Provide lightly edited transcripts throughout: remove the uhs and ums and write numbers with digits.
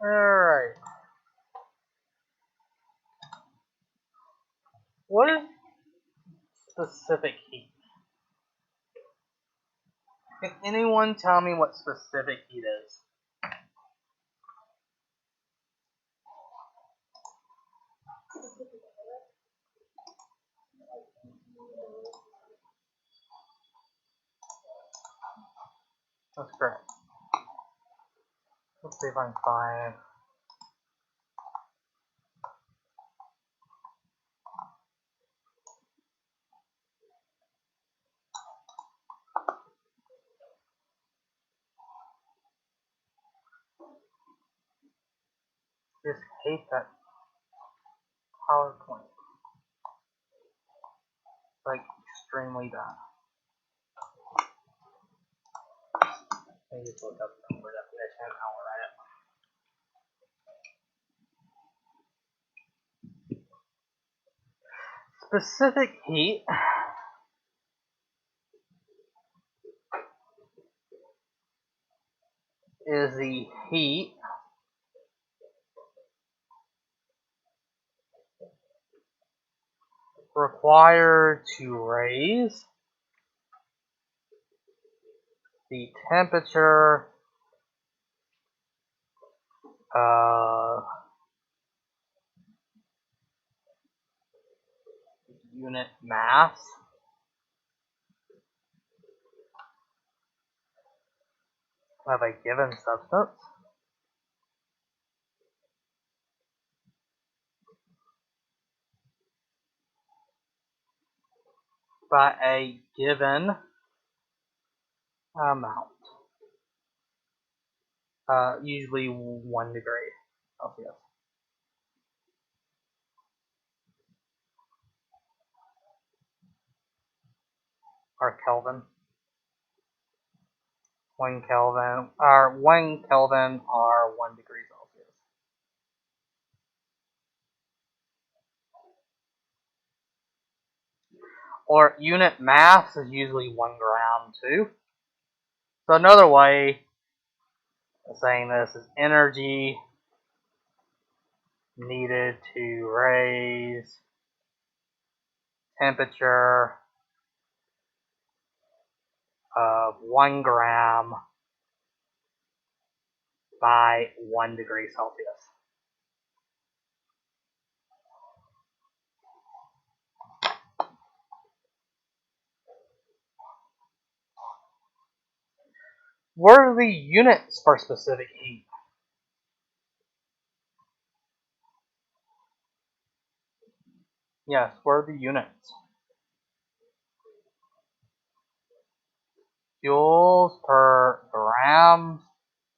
Alright. What is specific heat? Can anyone tell me what specific heat is? That's correct. Let's see if I can find. Just hate that PowerPoint. Like, extremely bad. Let me just look up the number definition and I'll write it. Specific heat is the heat required to raise the temperature of unit mass of a given substance by a given amount, usually 1 degree Celsius. Or Kelvin. 1 Kelvin, or 1 Kelvin or 1 degree Celsius. Or unit mass is usually 1 gram too. So another way of saying this is energy needed to raise temperature of 1 gram by 1 degree Celsius. What are the units for specific heat? Yes, what are the units? Joules per gram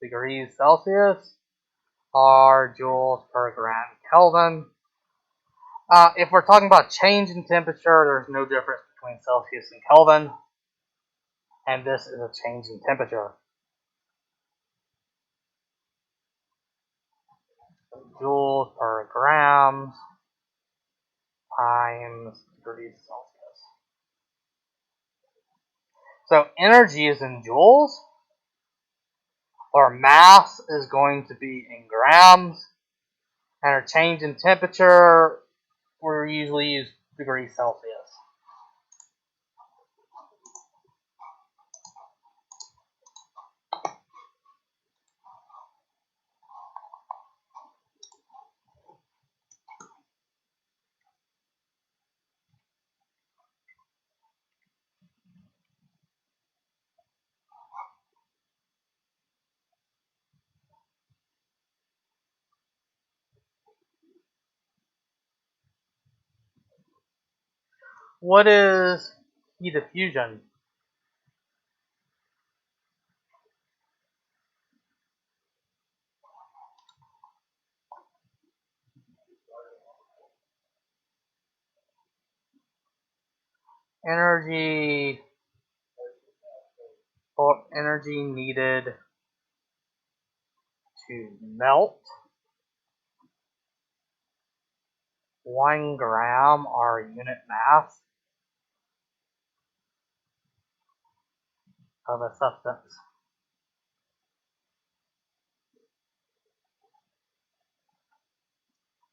degrees Celsius or joules per gram Kelvin. If we're talking about change in temperature, there's no difference between Celsius and Kelvin. And this is a change in temperature. Joules per grams times degrees Celsius. So energy is in joules, or mass is going to be in grams, and our change in temperature, we usually use degrees Celsius. What is heat diffusion? Energy or energy needed to melt 1 gram or unit mass of a substance.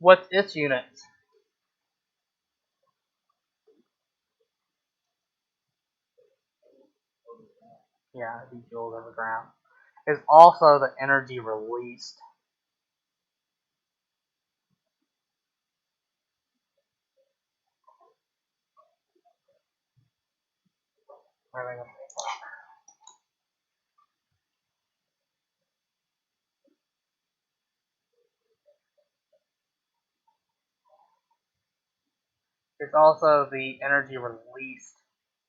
What's its units? Yeah, it'd be joules over gram. Is also the energy released. It's also the energy released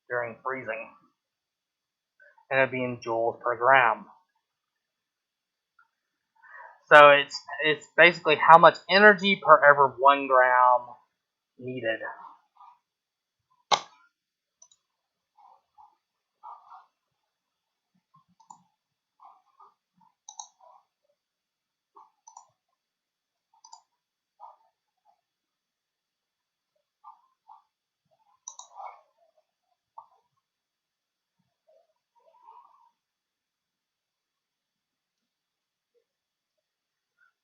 during freezing, and it'd be in joules per gram. So it's basically how much energy per every 1 gram needed.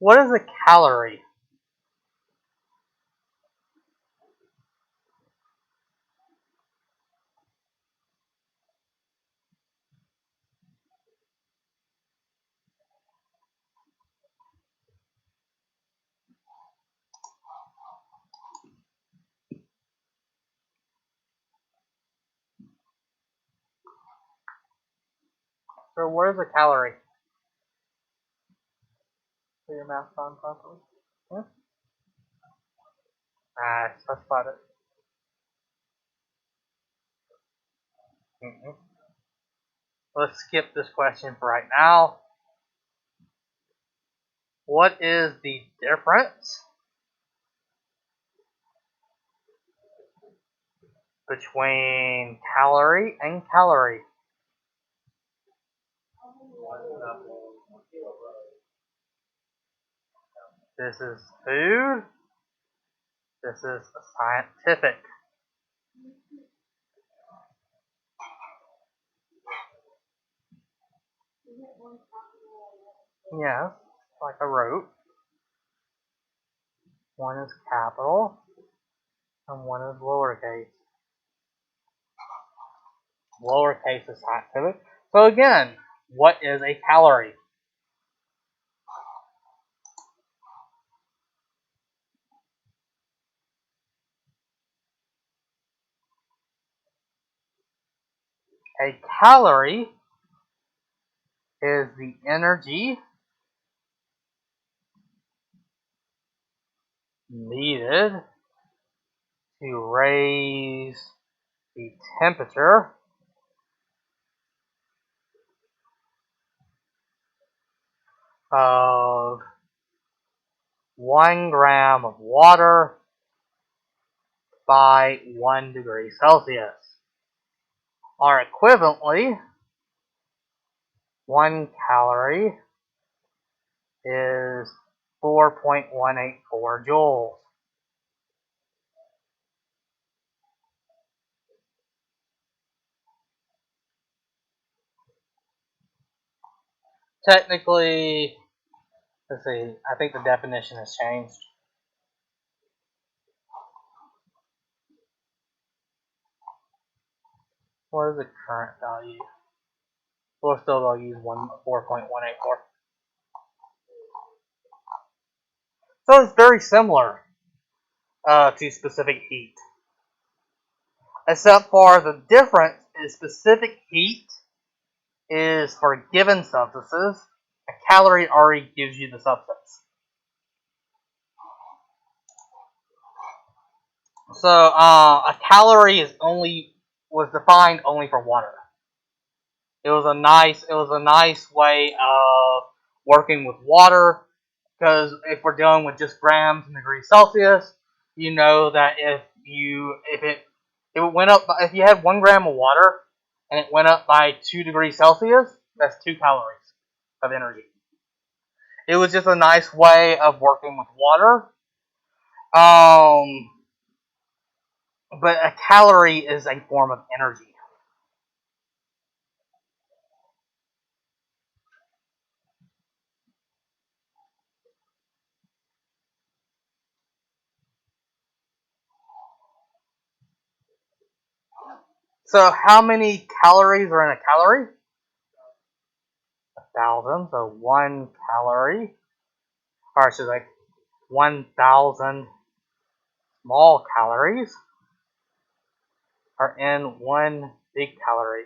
What is a calorie? So what is a calorie? Put your mask on properly. Yeah. I specified it. Mm-hmm. Let's skip this question for right now. What is the difference between calorie and calorie? This is food. This is scientific. Yes, like I wrote. One is capital and one is lowercase. Lowercase is scientific. So again, what is a calorie? A calorie is the energy needed to raise the temperature of 1 gram of water by 1 degree Celsius. Or equivalently, 1 calorie is 4.184 joules. Technically, let's see, I think the definition has changed. What is the current value? We'll still use 4.184. So it's very similar to specific heat. Except for the difference is specific heat is for given substances. A calorie already gives you the substance. So a calorie was defined only for water. It was a nice way of working with water, because if we're dealing with just grams and degrees Celsius, you know that if you had 1 gram of water and it went up by 2 degrees Celsius, that's 2 calories of energy. It was just a nice way of working with water. But a calorie is a form of energy. So how many calories are in a calorie? 1,000. So 1 calorie, or I should say 1,000 small calories are in one big calorie.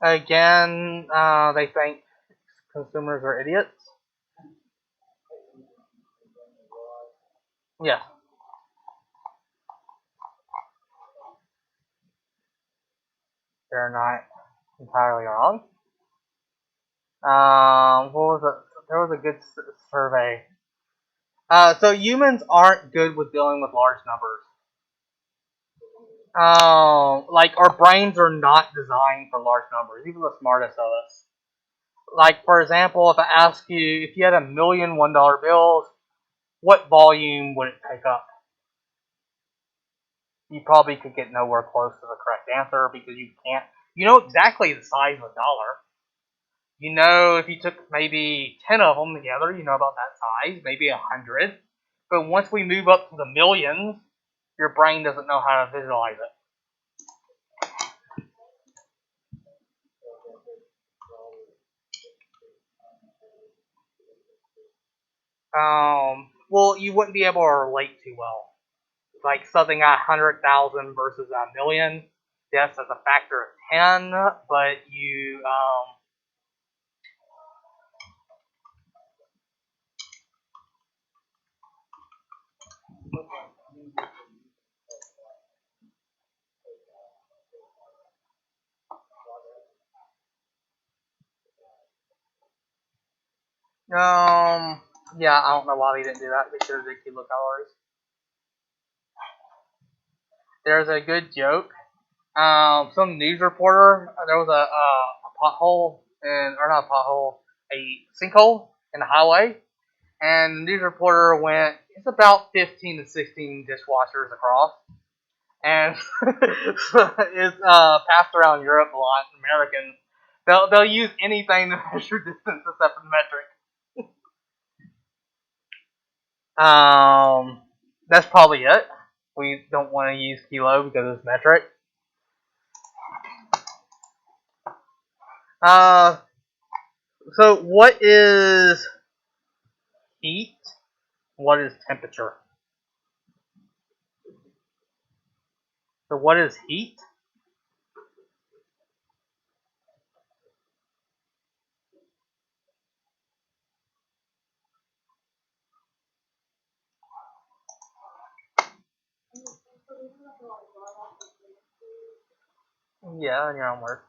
Again, they think consumers are idiots. Yes, they're not entirely wrong. What was it? There was a good survey. So humans aren't good with dealing with large numbers. Like our brains are not designed for large numbers, even the smartest of us. Like for example, if I ask you if you had a million $1 bills, what volume would it take up? You probably could get nowhere close to the correct answer because you can't. You know exactly the size of a dollar. You know if you took maybe 10 of them together, you know about that size, maybe 100. But once we move up to the millions, your brain doesn't know how to visualize it. Well, you wouldn't be able to relate too well. Like something at 100,000 versus a million. Yes, that's a factor of 10, but yeah, I don't know why they didn't do that. They should have did kilocalories. There's a good joke. Some news reporter, there was a pothole, or not a pothole, a sinkhole in the highway, and the news reporter went, it's about 15 to 16 dishwashers across, and it's passed around Europe a lot. Americans, they'll use anything to measure distance except for the metric. That's probably it. We don't want to use kilo because it's metric. Uh, so what is heat? What is temperature? So what is heat? Yeah, in your own words.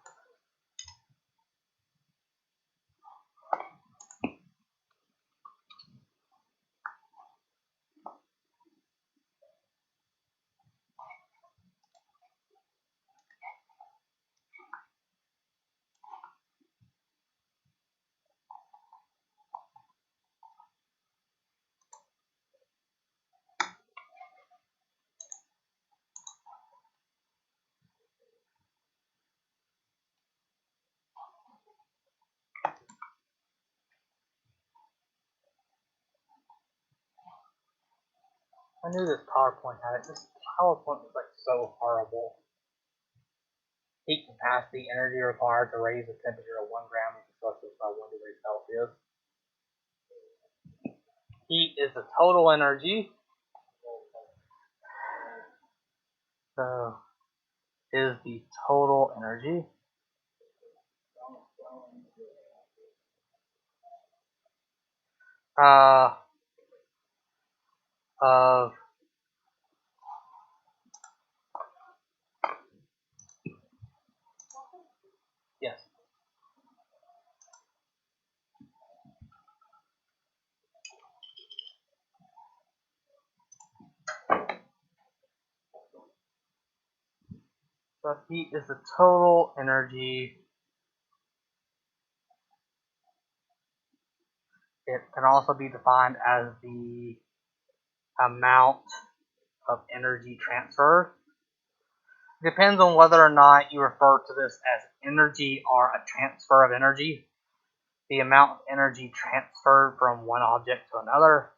I knew this PowerPoint had it. This PowerPoint is like so horrible. Heat capacity, energy required to raise the temperature of 1 gram of Celsius by 1 degree Celsius. Heat is the total energy. So is the total energy uh, of yes. So heat is the total energy. It can also be defined as the amount of energy transferred. Depends on whether or not you refer to this as energy or a transfer of energy. The amount of energy transferred from one object to another.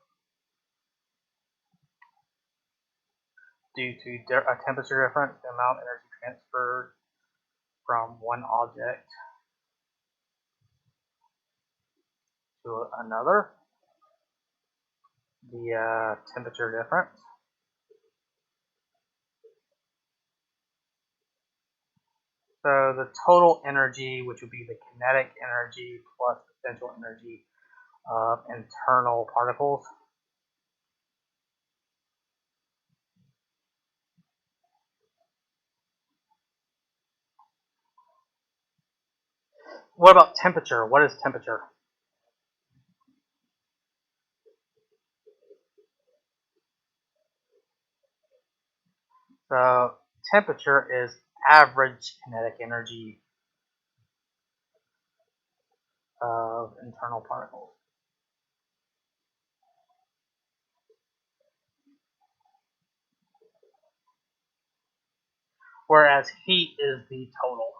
due to a temperature difference, the amount of energy transferred from one object to another, the temperature difference. So the total energy, which would be the kinetic energy plus potential energy of internal particles. What about temperature? What is temperature? So temperature is average kinetic energy of internal particles. Whereas heat is the total.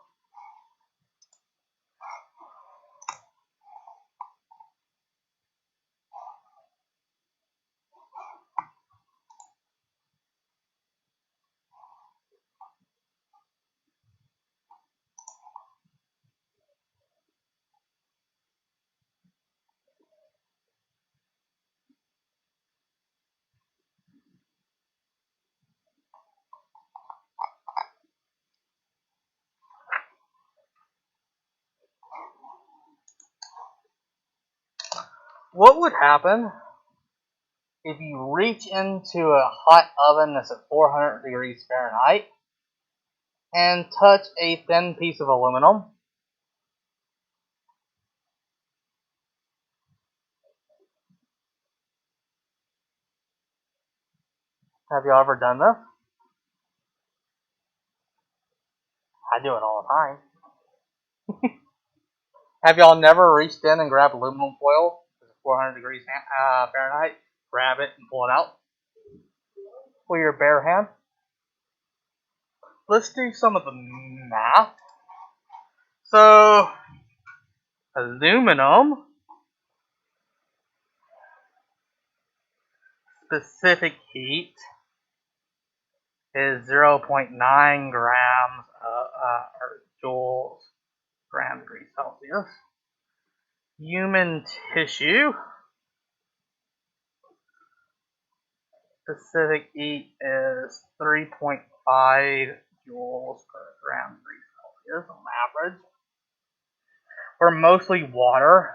What would happen if you reach into a hot oven that's at 400 degrees Fahrenheit and touch a thin piece of aluminum? Have you ever done this? I do it all the time. Have y'all never reached in and grabbed aluminum foil at 400 degrees Fahrenheit, grab it and pull it out with your bare hand? Let's do some of the math. So, aluminum, specific heat is 0.9 grams or joules gram degrees Celsius. Human tissue, specific heat is 3.5 joules per gram degrees Celsius on average. We're mostly water,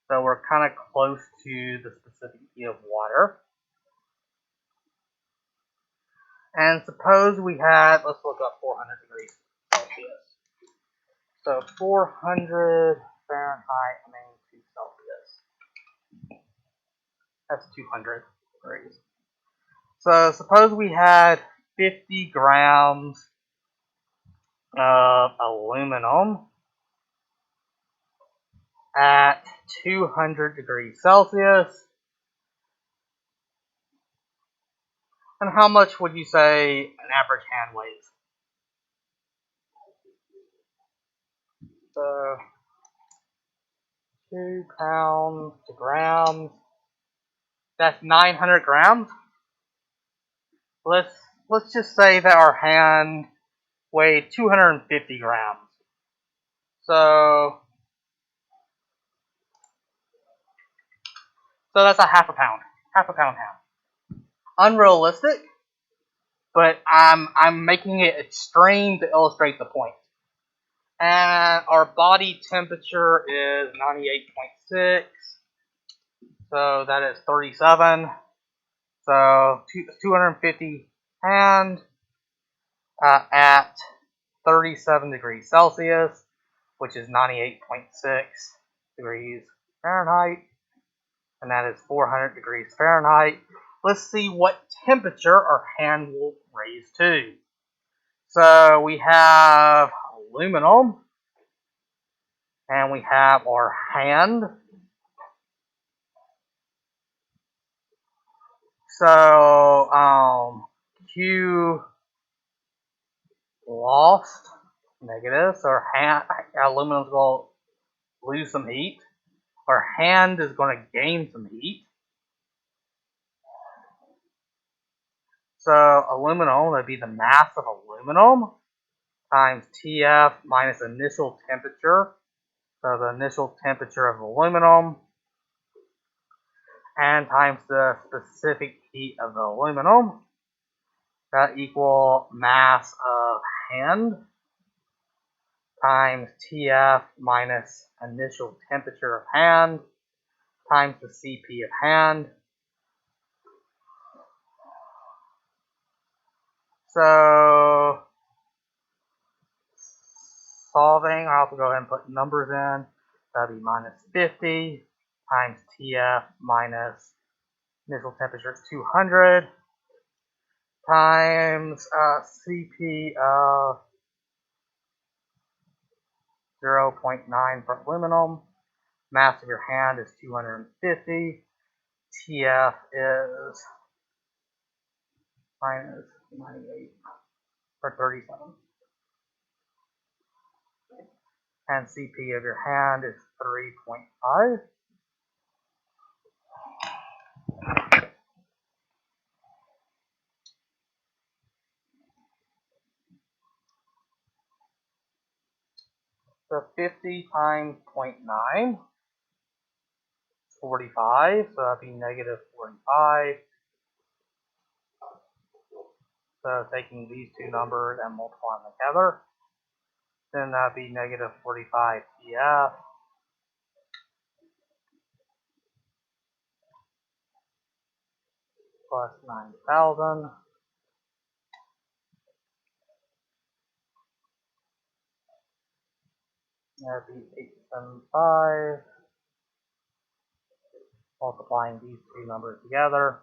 so we're kind of close to the specific heat of water. And suppose we had, let's look up 400 degrees Celsius. So 400 Fahrenheit to Celsius. That's 200 degrees. So suppose we had 50 grams of aluminum at 200 degrees Celsius. And how much would you say an average hand weighs? So 2 pounds to grams. That's 900 grams. Let's just say that our hand weighed 250 grams. So that's a half a pound hand. Unrealistic, but I'm making it extreme to illustrate the point. And our body temperature is 98.6, so that is 37. So 250 hand at 37 degrees Celsius, which is 98.6 degrees Fahrenheit, and that is 400 degrees Fahrenheit. Let's see what temperature our hand will raise to. So we have aluminum, and we have our hand. So Q lost, negative, so our hand, aluminum is going to lose some heat. Our hand is going to gain some heat. So aluminum, that'd be the mass of aluminum times TF minus initial temperature. So the initial temperature of aluminum and times the specific heat of the aluminum. That equal mass of hand times TF minus initial temperature of hand times the CP of hand. So solving, I'll have to go ahead and put numbers in. That'd be minus 50 times TF minus initial temperature is 200 times CP of 0.9 for aluminum. Mass of your hand is 250. TF is minus 98 or 37. And CP of your hand is 3.5. So 50 times 0.9 is 45, so that'd be negative 45. So taking these two numbers and multiplying them together, then that'd be negative 45 TF plus 9,000. That'd be 875. Multiplying these two numbers together.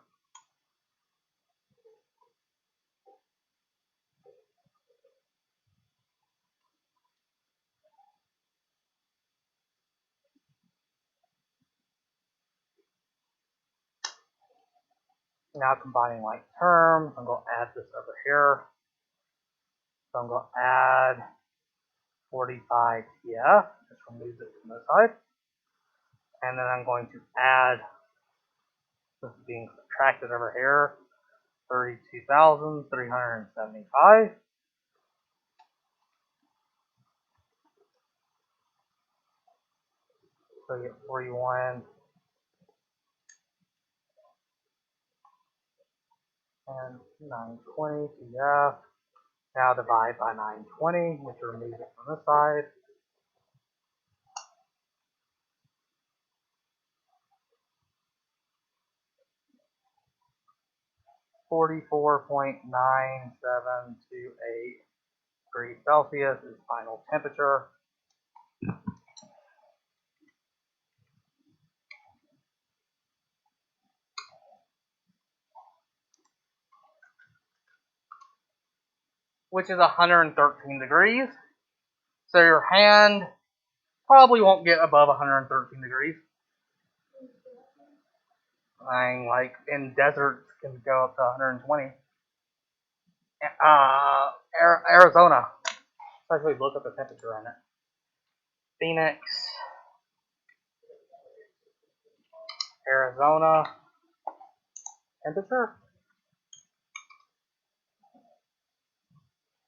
Now combining like terms, I'm going to add this over here. So I'm going to add 45 TF, just remove it from this side. And then I'm going to add, this is being subtracted over here, 32,375. So you get 41 and 920 TF. Now divide by 920, which removes it from this side. (44.9728 degrees Celsius is final temperature. Which is 113 degrees. So your hand probably won't get above 113 degrees. Like in deserts can go up to 120. Arizona. Let's actually look at the temperature in it. Phoenix, Arizona temperature.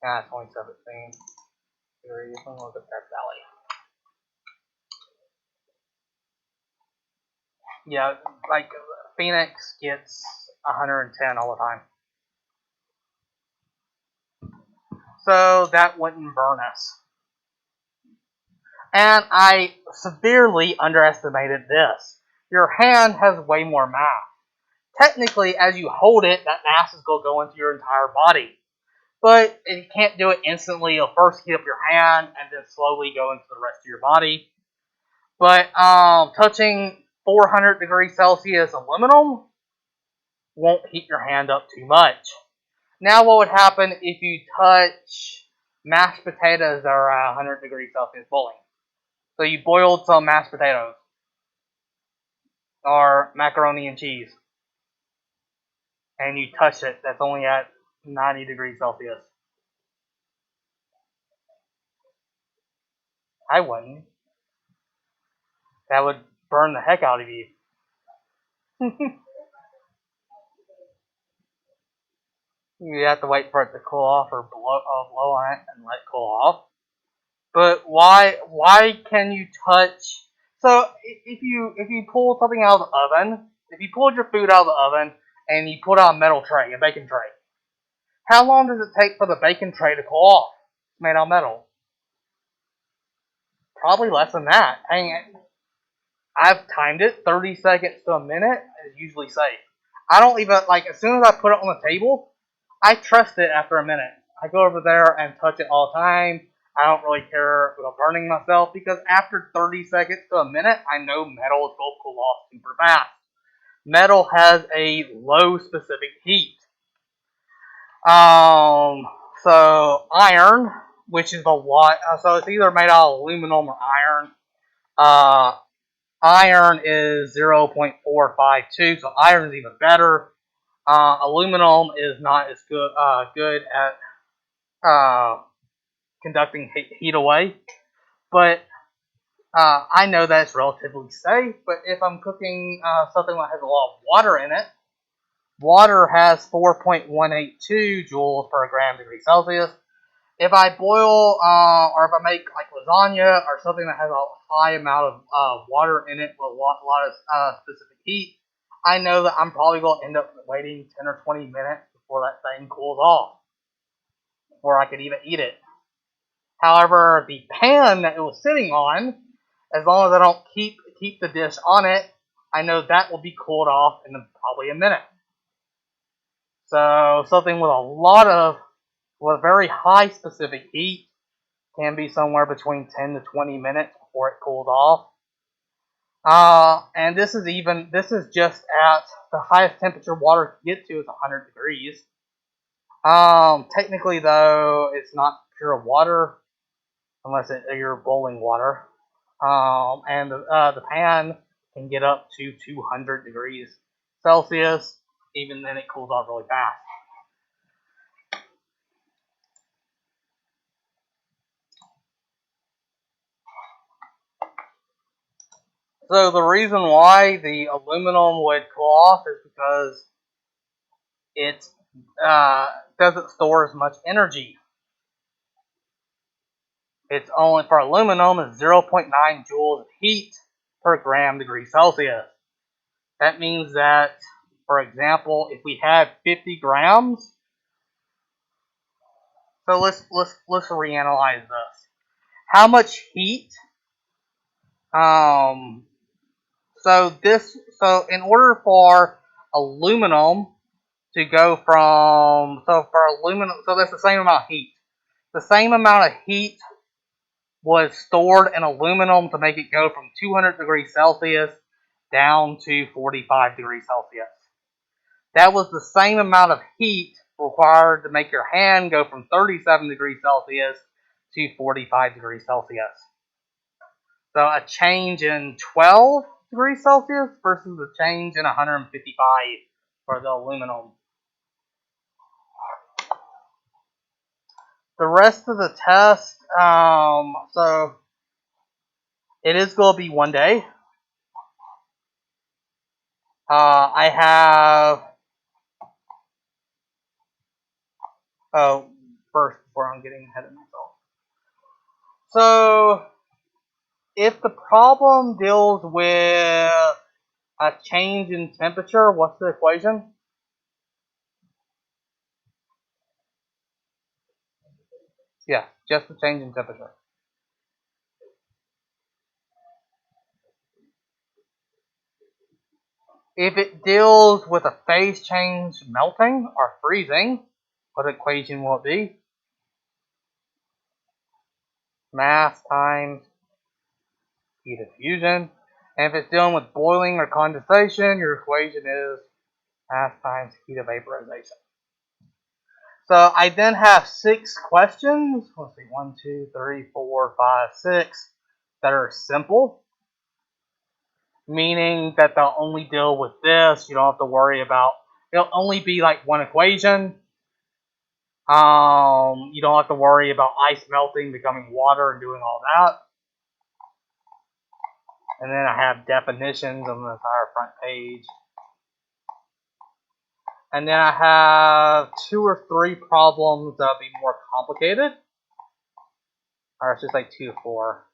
It's only 17 degrees. Let's look at Death Valley. Yeah, like Phoenix gets 110 all the time. So that wouldn't burn us. And I severely underestimated this. Your hand has way more mass. Technically, as you hold it, that mass is going to go into your entire body. But you can't do it instantly. You'll first heat up your hand and then slowly go into the rest of your body. But touching 400 degrees Celsius aluminum won't heat your hand up too much. Now what would happen if you touch mashed potatoes that are at 100 degrees Celsius boiling? So you boiled some mashed potatoes or macaroni and cheese and you touch it, that's only at 90 degrees Celsius. I wouldn't. That would burn the heck out of you. You have to wait for it to cool off or blow on it and let it cool off. But why can you touch? So if you pull something out of the oven, if you pulled your food out of the oven and you put on a metal tray, a bacon tray, how long does it take for the bacon tray to cool off? It's made out of metal. Probably less than that. Hang it. I've timed it. 30 seconds to a minute is usually safe. I don't even, like, as soon as I put it on the table, I trust it after a minute. I go over there and touch it all the time. I don't really care about burning myself because after 30 seconds to a minute, I know metal is going to cool off super fast. Metal has a low specific heat. So iron, which is a lot, so it's either made out of aluminum or iron. Iron is 0.452, so iron is even better. Aluminum is not as good at conducting heat away, but I know that it's relatively safe. But if I'm cooking something that has a lot of water in it, water has 4.182 joules per gram degree Celsius. If I boil or if I make like lasagna or something that has a high amount of water in it with a lot of specific heat, I know that I'm probably going to end up waiting 10 or 20 minutes before that thing cools off, before I could even eat it. However, the pan that it was sitting on, as long as I don't keep the dish on it, I know that will be cooled off in probably a minute. So something with a very high specific heat can be somewhere between 10 to 20 minutes before it cools off. And this is just at the highest temperature water can get to is 100 degrees. Technically though, it's not pure water unless you're boiling water. And the pan can get up to 200 degrees Celsius. Even then, it cools off really fast. So the reason why the aluminum would cool off is because it doesn't store as much energy. It's only for aluminum is 0.9 joules of heat per gram degree Celsius. That means that, for example, if we had 50 grams, so let's reanalyze this. How much heat? So in order for aluminum to go from, so that's the same amount of heat. The same amount of heat was stored in aluminum to make it go from 200 degrees Celsius down to 45 degrees Celsius. That was the same amount of heat required to make your hand go from 37 degrees Celsius to 45 degrees Celsius. So a change in 12 degrees Celsius versus a change in 155 for the aluminum. The rest of the test, so it is going to be one day. I have, first, before I'm getting ahead of myself. So, if the problem deals with a change in temperature, what's the equation? Yeah, just the change in temperature. If it deals with a phase change melting or freezing, what equation will it be? Mass times heat of fusion. And if it's dealing with boiling or condensation, your equation is mass times heat of vaporization. So I then have 6 questions. Let's see, 1, 2, 3, 4, 5, 6 that are simple, meaning that they'll only deal with this. You don't have to worry about. It'll only be like one equation. You don't have to worry about ice melting, becoming water, and doing all that. And then I have definitions on the entire front page. And then I have 2 or 3 problems that'll be more complicated. Or it's just like 2 or 4.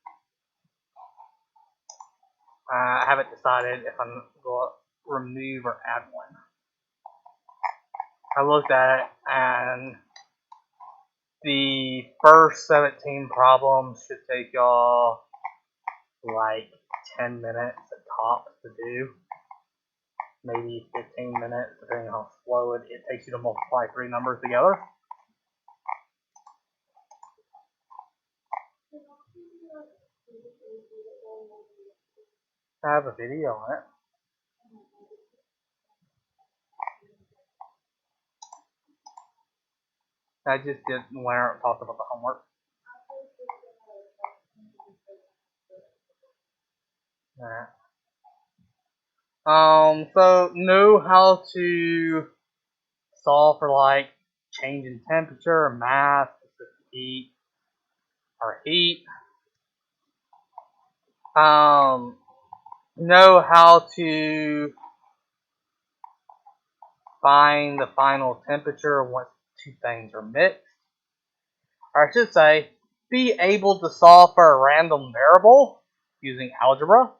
I haven't decided if I'm going to remove or add one. I looked at it, and the first 17 problems should take y'all like 10 minutes at top to do. Maybe 15 minutes, depending on how slow it takes you to multiply 3 numbers together. I have a video on it. I just did where it talked about the homework. So know how to solve for like change in temperature, mass, heat, or heat. Know how to find the final temperature once 2 things are mixed. Or I should say, be able to solve for a random variable using algebra.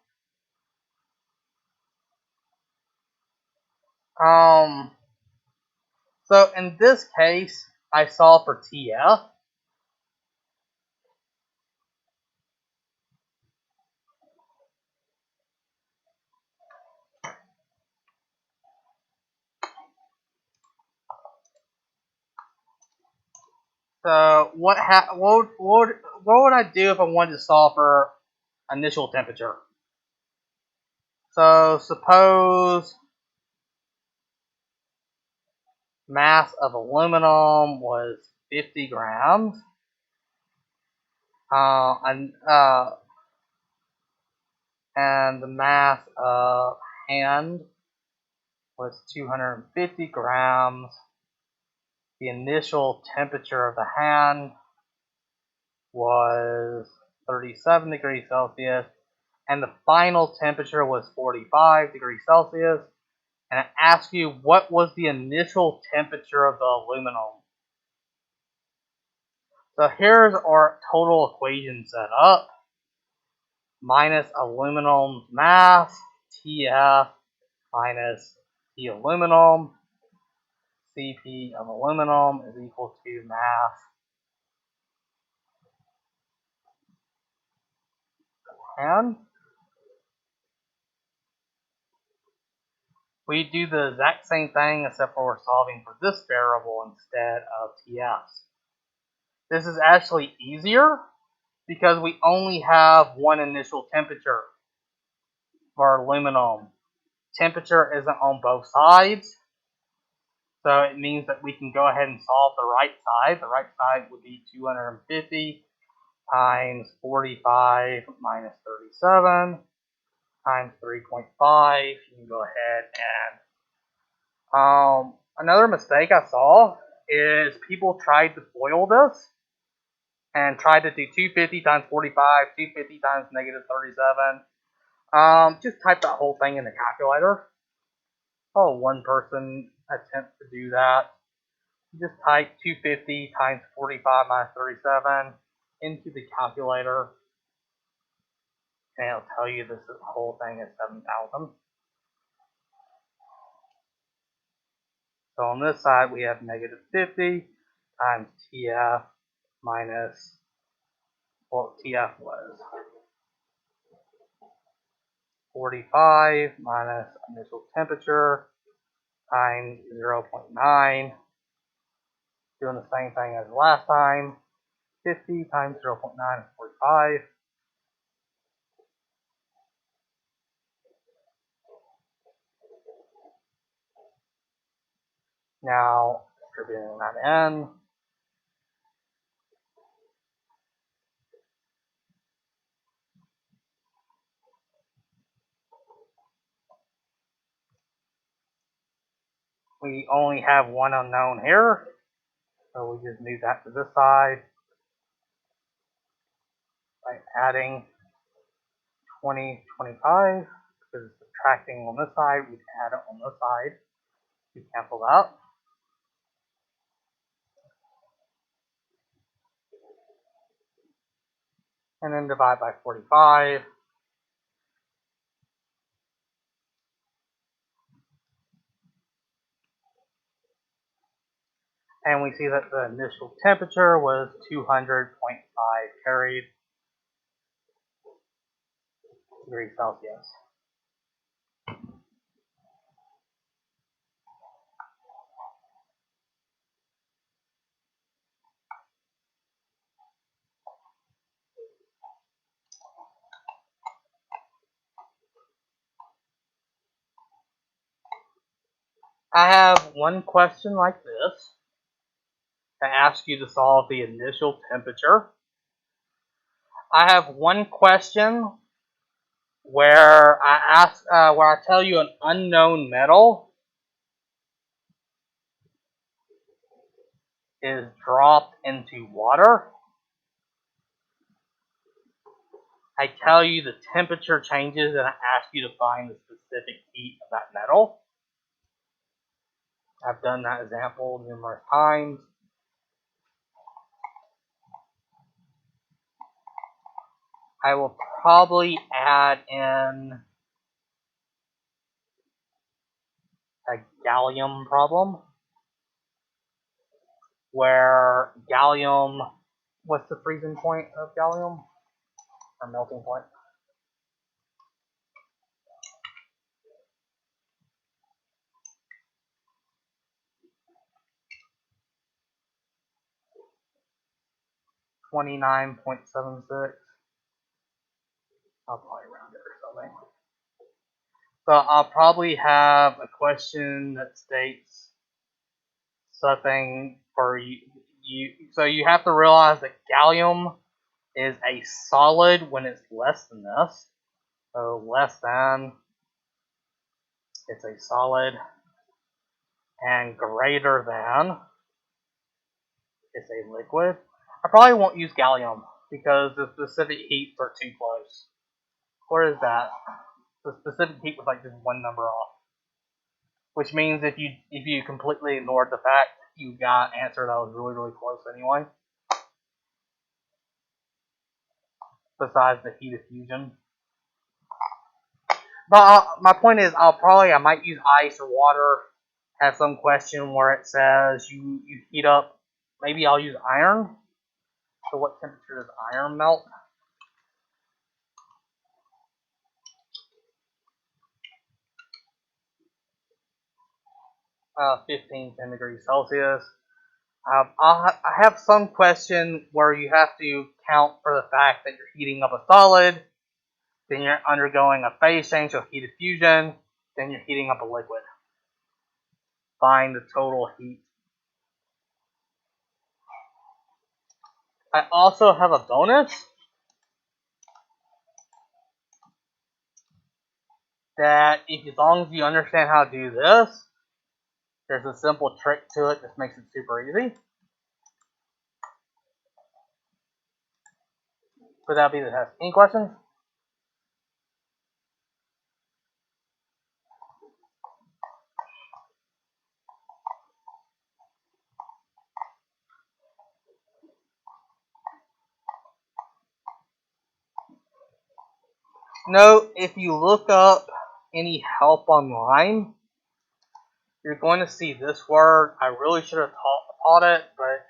So in this case, I solve for TF. So what would I do if I wanted to solve for initial temperature? So suppose mass of aluminum was 50 grams. And the mass of hand was 250 grams. The initial temperature of the hand was 37 degrees Celsius, and the final temperature was 45 degrees Celsius. And I ask you, what was the initial temperature of the aluminum? So here's our total equation set up. Minus aluminum's mass, TF minus T aluminum, CP of aluminum is equal to mass and we do the exact same thing except for we're solving for this variable instead of TFs. This is actually easier because we only have one initial temperature for aluminum. Temperature isn't on both sides, so it means that we can go ahead and solve the right side. The right side would be 250 times 45 minus 37 times 3.5. You can go ahead and another mistake I saw is people tried to FOIL this and tried to do 250 times 45, 250 times negative 37. Just type that whole thing in the calculator. Oh, one person attempt to do that. Just type 250 times 45 minus 37 into the calculator, and it'll tell you this whole thing is 7,000. So on this side, we have negative 50 times TF minus what TF was. 45 minus initial temperature times 0.9. Doing the same thing as last time. 50 times 0.9 is 45. Now, distributing that in. We only have one unknown here, so we just move that to this side by adding 20, 25, because it's subtracting on this side, we can add it on this side. You cancel that. And then divide by 45. And we see that the initial temperature was 200.5 carried degrees Celsius. I have one question like this to ask you to solve the initial temperature. I have one question where I tell you an unknown metal is dropped into water. I tell you the temperature changes and I ask you to find the specific heat of that metal. I've done that example numerous times. I will probably add in a gallium problem where gallium, what's the freezing point of gallium? Or melting point? (29.76). I'll probably round it or something. So I'll probably have a question that states something for you. So you have to realize that gallium is a solid when it's less than this. So less than, it's a solid, and greater than, it's a liquid. I probably won't use gallium because the specific heats are too close. Where is that? The specific heat was like just one number off. Which means if you completely ignored the fact you got an answer that was really, really close anyway. Besides the heat of fusion. But my point is, I might use ice or water. Have some question where it says you heat up. Maybe I'll use iron. So what temperature does iron melt? 15 degrees Celsius. I have some question where you have to count for the fact that you're heating up a solid, then you're undergoing a phase change, so heat of fusion, then you're heating up a liquid. Find the total heat. I also have a bonus that as long as you understand how to do this, there's a simple trick to it that makes it super easy. But that'll be the test. Any questions? Note, if you look up any help online, you're going to see this word. I really should have taught it, but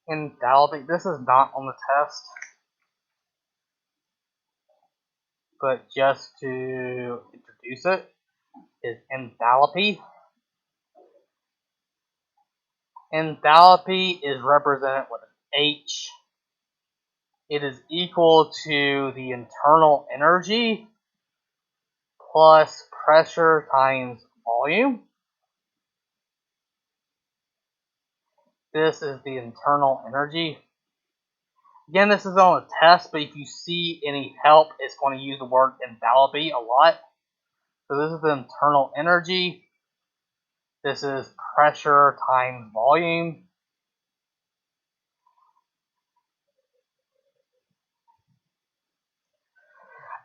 enthalpy. This is not on the test, but just to introduce it, is enthalpy. Enthalpy is represented with an H. It is equal to the internal energy plus pressure times volume. This is the internal energy. Again, this is on a test, but if you see any help, it's going to use the word enthalpy a lot. So this is the internal energy. This is pressure times volume.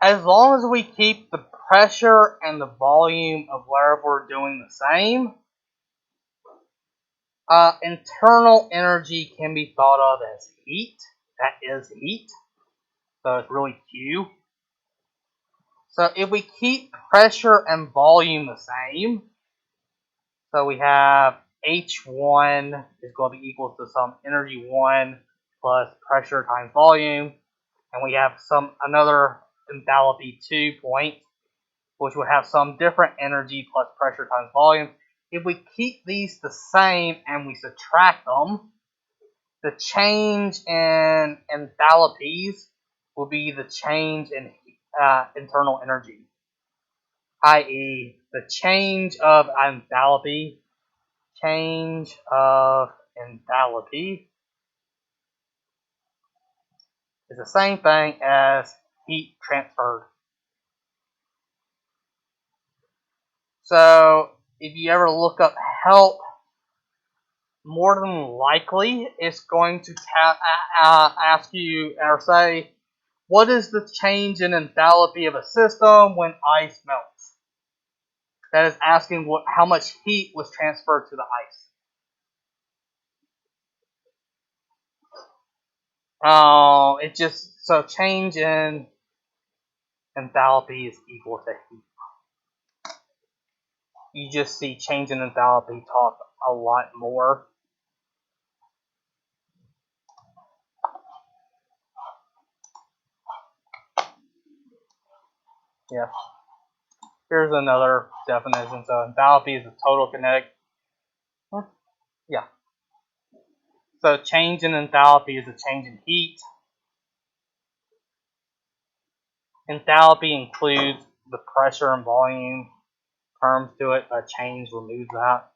As long as we keep the pressure and the volume of whatever we're doing the same, internal energy can be thought of as heat. That is heat. So it's really Q. So if we keep pressure and volume the same, so we have H1 is going to be equal to some energy 1 plus pressure times volume, and we have some another enthalpy 2 point, which would have some different energy plus pressure times volume. If we keep these the same and we subtract them, the change in enthalpies will be the change in internal energy, i.e. the change of enthalpy is the same thing as heat transferred. So if you ever look up help, more than likely it's going to ask you or say, what is the change in enthalpy of a system when ice melts? That is asking how much heat was transferred to the ice. So change in enthalpy is equal to heat. You just see change in enthalpy talk a lot more. Yeah. Here's another definition. So enthalpy is the total kinetic. Yeah. So change in enthalpy is a change in heat. Enthalpy includes the pressure and volume terms to it. A change removes that.